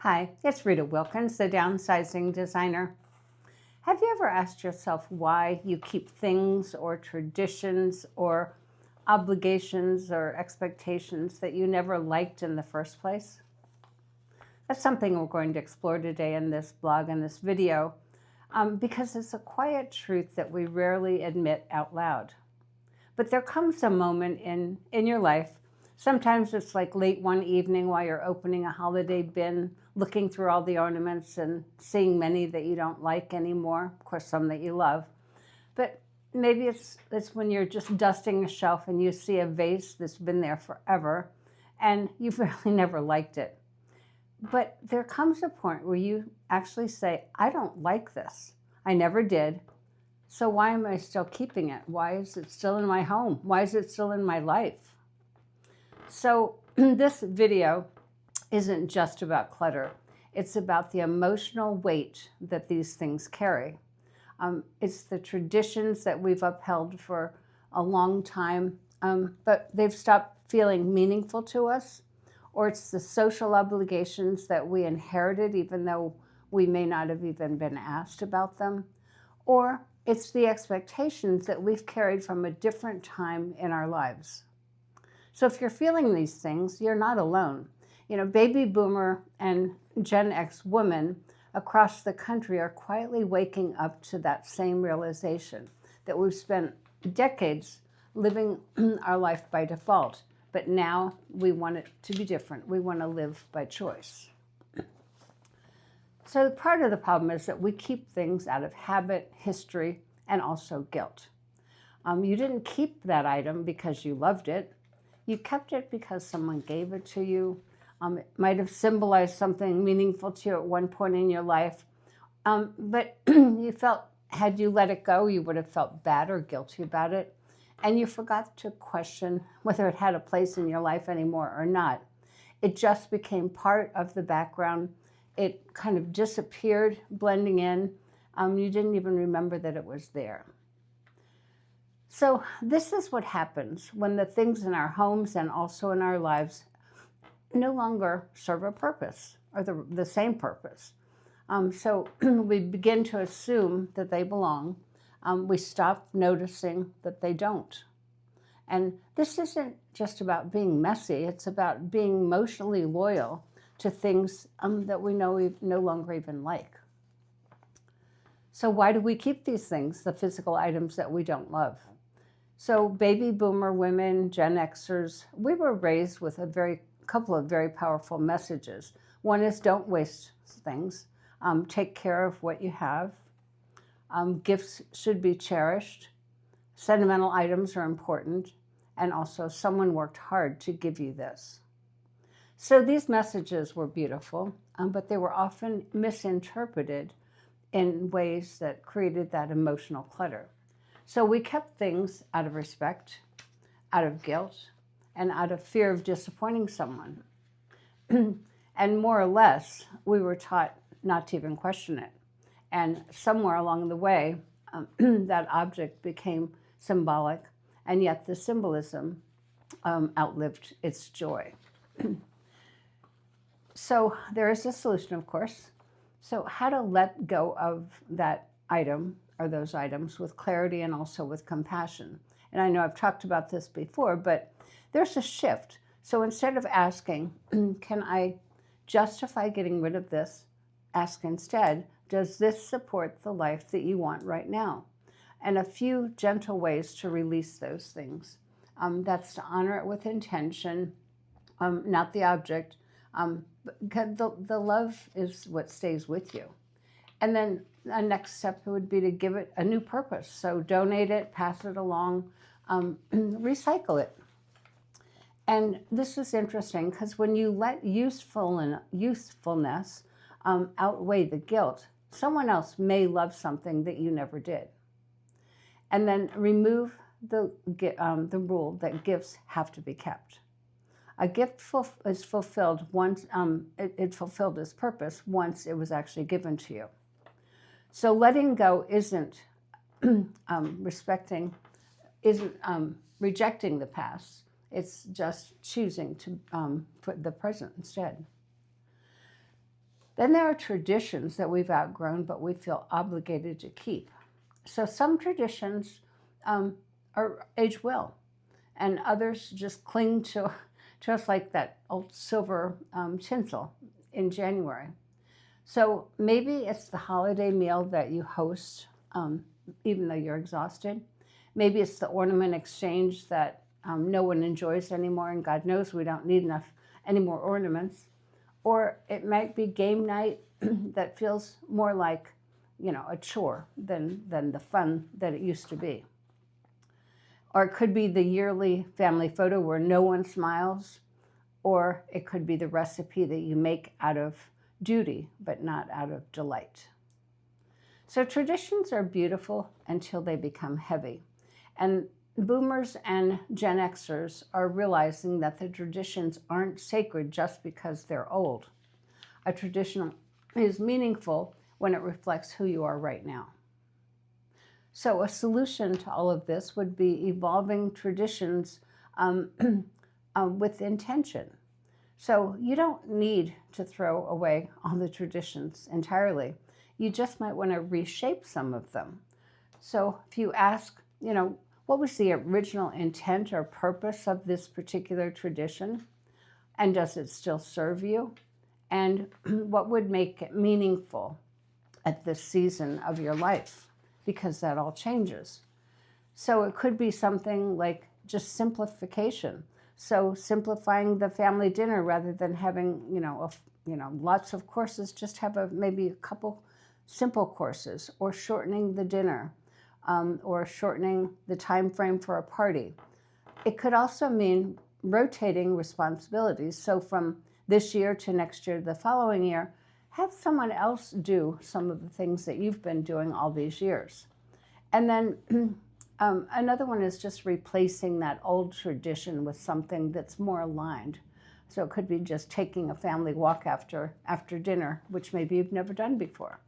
Hi, it's Rita Wilkins, the Downsizing Designer. Have you ever asked yourself why you keep things or traditions or obligations or expectations that you never liked in the first place? That's something we're going to explore today in this blog and this video because it's a quiet truth that we rarely admit out loud. But there comes a moment in your life. Sometimes it's like late one evening while you're opening a holiday bin, looking through all the ornaments and seeing many that you don't like anymore, of course some that you love. But maybe it's when you're just dusting a shelf and you see a vase that's been there forever and you've really never liked it. But there comes a point where you actually say, I don't like this. I never did. So why am I still keeping it? Why is it still in my home? Why is it still in my life? So this video isn't just about clutter. It's about the emotional weight that these things carry. It's the traditions that we've upheld for a long time, but they've stopped feeling meaningful to us. Or it's the social obligations that we inherited even though we may not have even been asked about them. Or it's the expectations that we've carried from a different time in our lives. So if you're feeling these things, you're not alone. You know, baby boomer and Gen X women across the country are quietly waking up to that same realization that we've spent decades living our life by default, but now we want it to be different. We want to live by choice. So part of the problem is that we keep things out of habit, history, and also guilt. You didn't keep that item because you loved it. You kept it because someone gave it to you. It might have symbolized something meaningful to you at one point in your life. But you felt, had you let it go, you would have felt bad or guilty about it. And you forgot to question whether it had a place in your life anymore or not. It just became part of the background. It kind of disappeared, blending in. You didn't even remember that it was there. So this is what happens when the things in our homes and also in our lives no longer serve a purpose or the same purpose. So we begin to assume that they belong. We stop noticing that they don't. And this isn't just about being messy. It's about being emotionally loyal to things that we know we no longer even like. So why do we keep these things, the physical items that we don't love? So baby boomer women, Gen Xers, we were raised with a couple of very powerful messages. One is don't waste things. Take care of what you have. Gifts should be cherished. Sentimental items are important. And also someone worked hard to give you this. So these messages were beautiful, but they were often misinterpreted in ways that created that emotional clutter. So we kept things out of respect, out of guilt, and out of fear of disappointing someone. And more or less, we were taught not to even question it. And somewhere along the way, that object became symbolic, and yet the symbolism outlived its joy. So there is a solution, of course. So how to let go of that item or those items with clarity and also with compassion. And I know I've talked about this before, but there's a shift. So instead of asking, can I justify getting rid of this? Ask instead, does this support the life that you want right now? And a few gentle ways to release those things. That's to honor it with intention, not the object. Because the love is what stays with you. And then a next step would be to give it a new purpose. So donate it, pass it along, recycle it. And this is interesting because when you let usefulness outweigh the guilt, someone else may love something that you never did. And then remove the rule that gifts have to be kept. A gift is fulfilled once, it fulfilled its purpose once it was actually given to you. So letting go isn't rejecting the past. It's just choosing to put the present instead. Then there are traditions that we've outgrown, but we feel obligated to keep. So some traditions are age well, and others just cling to us like that old silver tinsel in January. So maybe it's the holiday meal that you host, even though you're exhausted. Maybe it's the ornament exchange that no one enjoys anymore, and God knows we don't need any more ornaments. Or it might be game night that feels more like, a chore than the fun that it used to be. Or it could be the yearly family photo where no one smiles, or it could be the recipe that you make out of duty, but not out of delight. So traditions are beautiful until they become heavy. And boomers and Gen Xers are realizing that the traditions aren't sacred just because they're old. A tradition is meaningful when it reflects who you are right now. So a solution to all of this would be evolving traditions with intention. So you don't need to throw away all the traditions entirely. You just might want to reshape some of them. So if you ask, what was the original intent or purpose of this particular tradition? And does it still serve you? And what would make it meaningful at this season of your life? Because that all changes. So it could be something like just simplification. So simplifying the family dinner rather than having, lots of courses, just have maybe a couple simple courses, or shortening the dinner, or shortening the time frame for a party. It could also mean rotating responsibilities. So from this year to next year, the following year, have someone else do some of the things that you've been doing all these years. And then another one is just replacing that old tradition with something that's more aligned. So it could be just taking a family walk after dinner, which maybe you've never done before.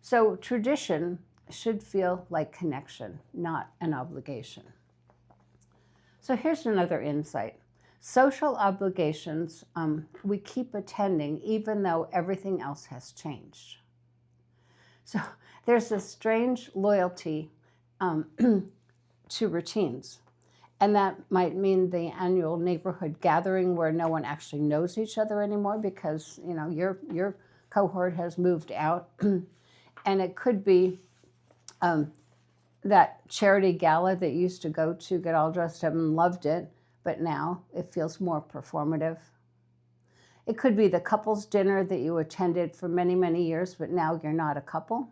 So tradition should feel like connection, not an obligation. So here's another insight. Social obligations we keep attending even though everything else has changed. So there's a strange loyalty to routines. And that might mean the annual neighborhood gathering where no one actually knows each other anymore because, your cohort has moved out. And it could be that charity gala that you used to go to, get all dressed up and loved it, but now it feels more performative. It could be the couple's dinner that you attended for many, many years, but now you're not a couple.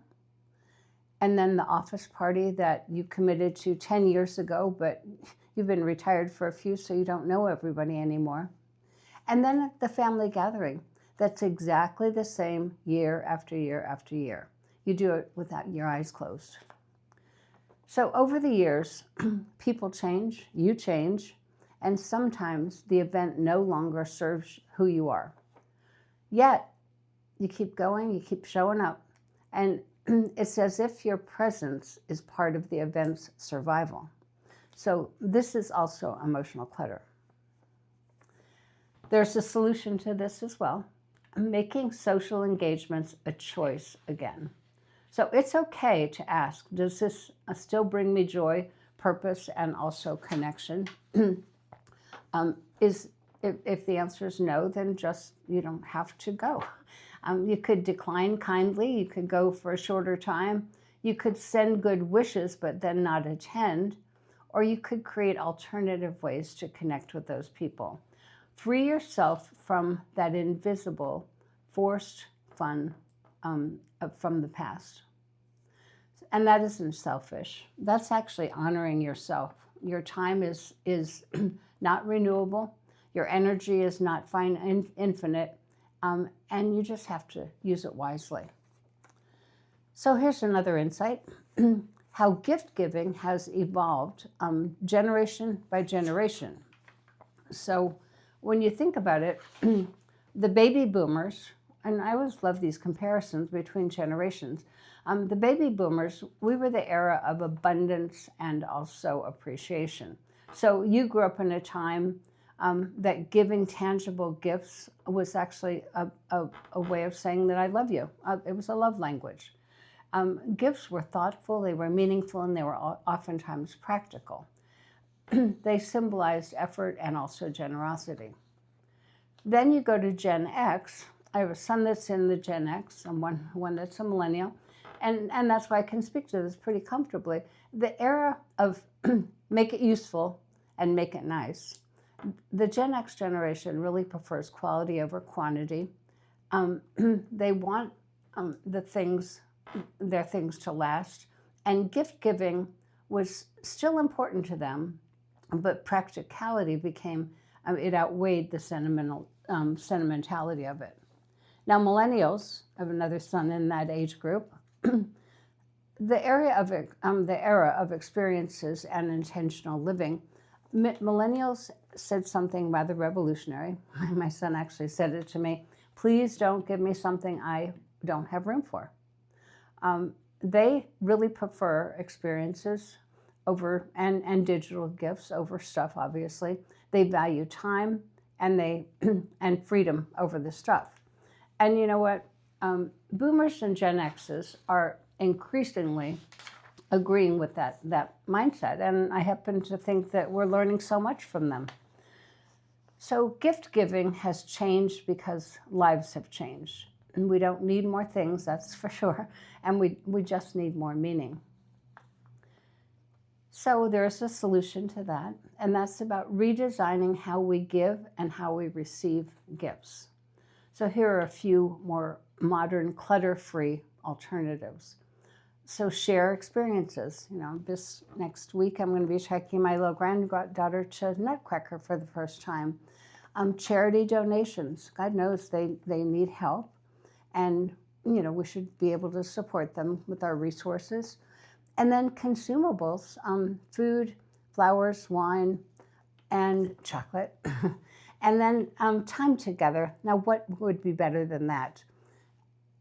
And then the office party that you committed to 10 years ago, but you've been retired for a few, so you don't know everybody anymore. And then the family gathering, that's exactly the same year after year after year. You do it without your eyes closed. So over the years, people change, you change, and sometimes the event no longer serves who you are. Yet, you keep going, you keep showing up, and it's as if your presence is part of the event's survival. So this is also emotional clutter. There's a solution to this as well, making social engagements a choice again. So it's okay to ask, does this still bring me joy, purpose, and also connection? If the answer is no, then just you don't have to go. You could decline kindly. You could go for a shorter time. You could send good wishes, but then not attend. Or you could create alternative ways to connect with those people. Free yourself from that invisible, forced fun from the past. And that isn't selfish. That's actually honoring yourself. Your time is not renewable. Your energy is not infinite. And you just have to use it wisely. So here's another insight. How gift giving has evolved generation by generation. So when you think about it, the baby boomers, and I always love these comparisons between generations, the baby boomers, we were the era of abundance and also appreciation. So you grew up in a time that giving tangible gifts was actually a way of saying that I love you. It was a love language. Gifts were thoughtful, they were meaningful, and they were oftentimes practical. They symbolized effort and also generosity. Then you go to Gen X. I have a son that's in the Gen X and one that's a millennial. And that's why I can speak to this pretty comfortably. The era of make it useful and make it nice. The Gen X generation really prefers quality over quantity. They want their things to last. And gift giving was still important to them, but practicality became, it outweighed the sentimentality of it. Now, millennials, I have another son in that age group, the era of experiences and intentional living, millennials said something rather revolutionary. My son actually said it to me, please don't give me something I don't have room for. They really prefer experiences over and digital gifts over stuff, obviously. They value time and and freedom over the stuff. And you know what? Boomers and Gen X's are increasingly agreeing with that mindset. And I happen to think that we're learning so much from them. So gift giving has changed because lives have changed. And we don't need more things, that's for sure. And we just need more meaning. So there's a solution to that. And that's about redesigning how we give and how we receive gifts. So here are a few more modern, clutter-free alternatives. So share experiences. You know, this next week I'm going to be taking my little granddaughter to Nutcracker for the first time. Charity donations. God knows they need help. And, you know, we should be able to support them with our resources. And then consumables, food, flowers, wine, and chocolate. And then time together. Now, what would be better than that?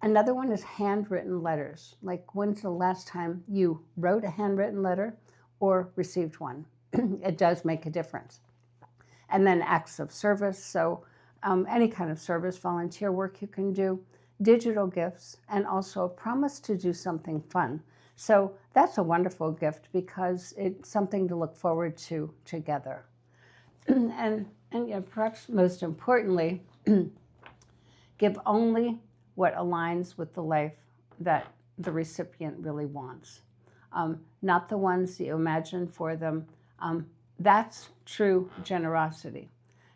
Another one is handwritten letters. Like, when's the last time you wrote a handwritten letter or received one? It does make a difference. And then acts of service. So any kind of service, volunteer work you can do, digital gifts, and also a promise to do something fun. So that's a wonderful gift because it's something to look forward to together. And you know, perhaps most importantly, give only what aligns with the life that the recipient really wants, not the ones you imagine for them. That's true generosity.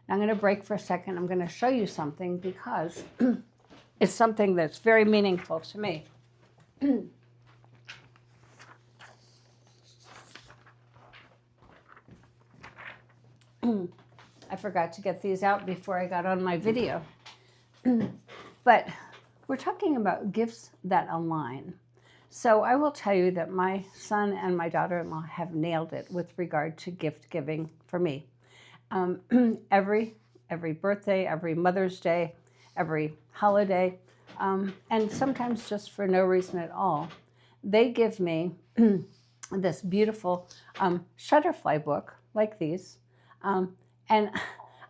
Now I'm going to break for a second. I'm going to show you something because it's something that's very meaningful to me. I forgot to get these out before I got on my video. But we're talking about gifts that align. So I will tell you that my son and my daughter-in-law have nailed it with regard to gift giving for me. Every birthday, every Mother's Day, every holiday, and sometimes just for no reason at all, they give me this beautiful Shutterfly book like these. And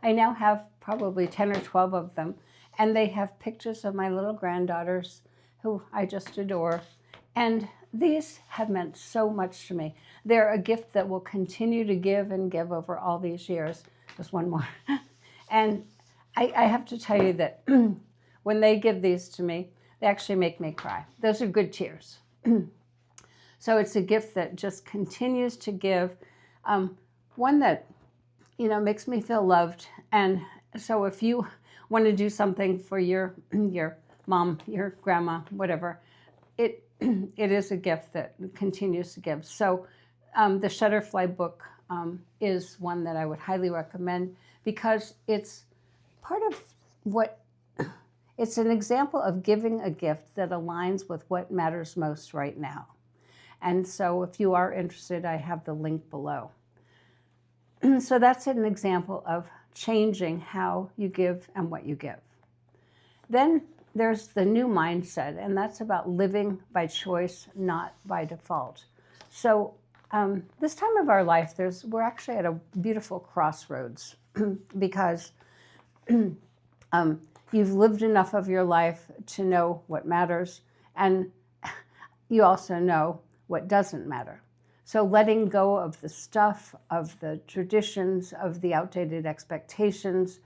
I now have probably 10 or 12 of them. And they have pictures of my little granddaughters who I just adore. And these have meant so much to me. They're a gift that will continue to give and give over all these years. Just one more. And I have to tell you that when they give these to me, they actually make me cry. Those are good tears. So it's a gift that just continues to give. One that, you know, makes me feel loved. And so if you want to do something for your mom, your grandma, whatever, it is a gift that continues to give. So the Shutterfly book is one that I would highly recommend because it's part of it's an example of giving a gift that aligns with what matters most right now. And so if you are interested, I have the link below. So that's an example of changing how you give and what you give. Then there's the new mindset, and that's about living by choice, not by default. So this time of our life, we're actually at a beautiful crossroads because you've lived enough of your life to know what matters, and you also know what doesn't matter. So letting go of the stuff, of the traditions, of the outdated expectations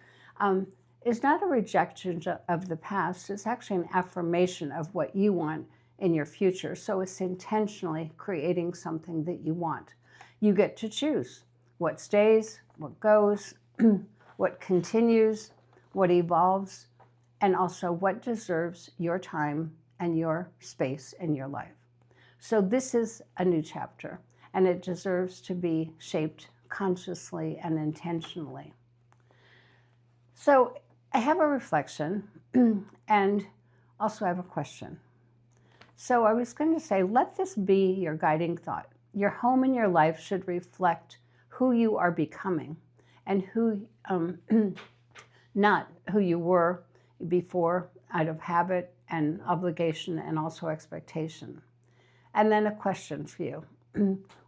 is not a rejection of the past. It's actually an affirmation of what you want in your future. So it's intentionally creating something that you want. You get to choose what stays, what goes, what continues, what evolves, and also what deserves your time and your space in your life. So this is a new chapter, and it deserves to be shaped consciously and intentionally. So I have a reflection and also I have a question. So I was going to say, let this be your guiding thought. Your home and your life should reflect who you are becoming and who, not who you were before out of habit and obligation and also expectation. And then a question for you.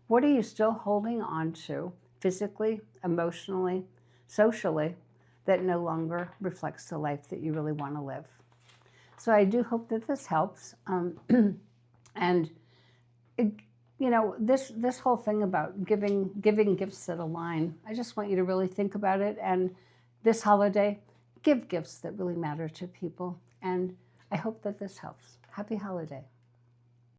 What are you still holding on to physically, emotionally, socially, that no longer reflects the life that you really want to live? So I do hope that this helps. And you know, this whole thing about giving gifts that align, I just want you to really think about it. And this holiday, give gifts that really matter to people. And I hope that this helps. Happy holiday.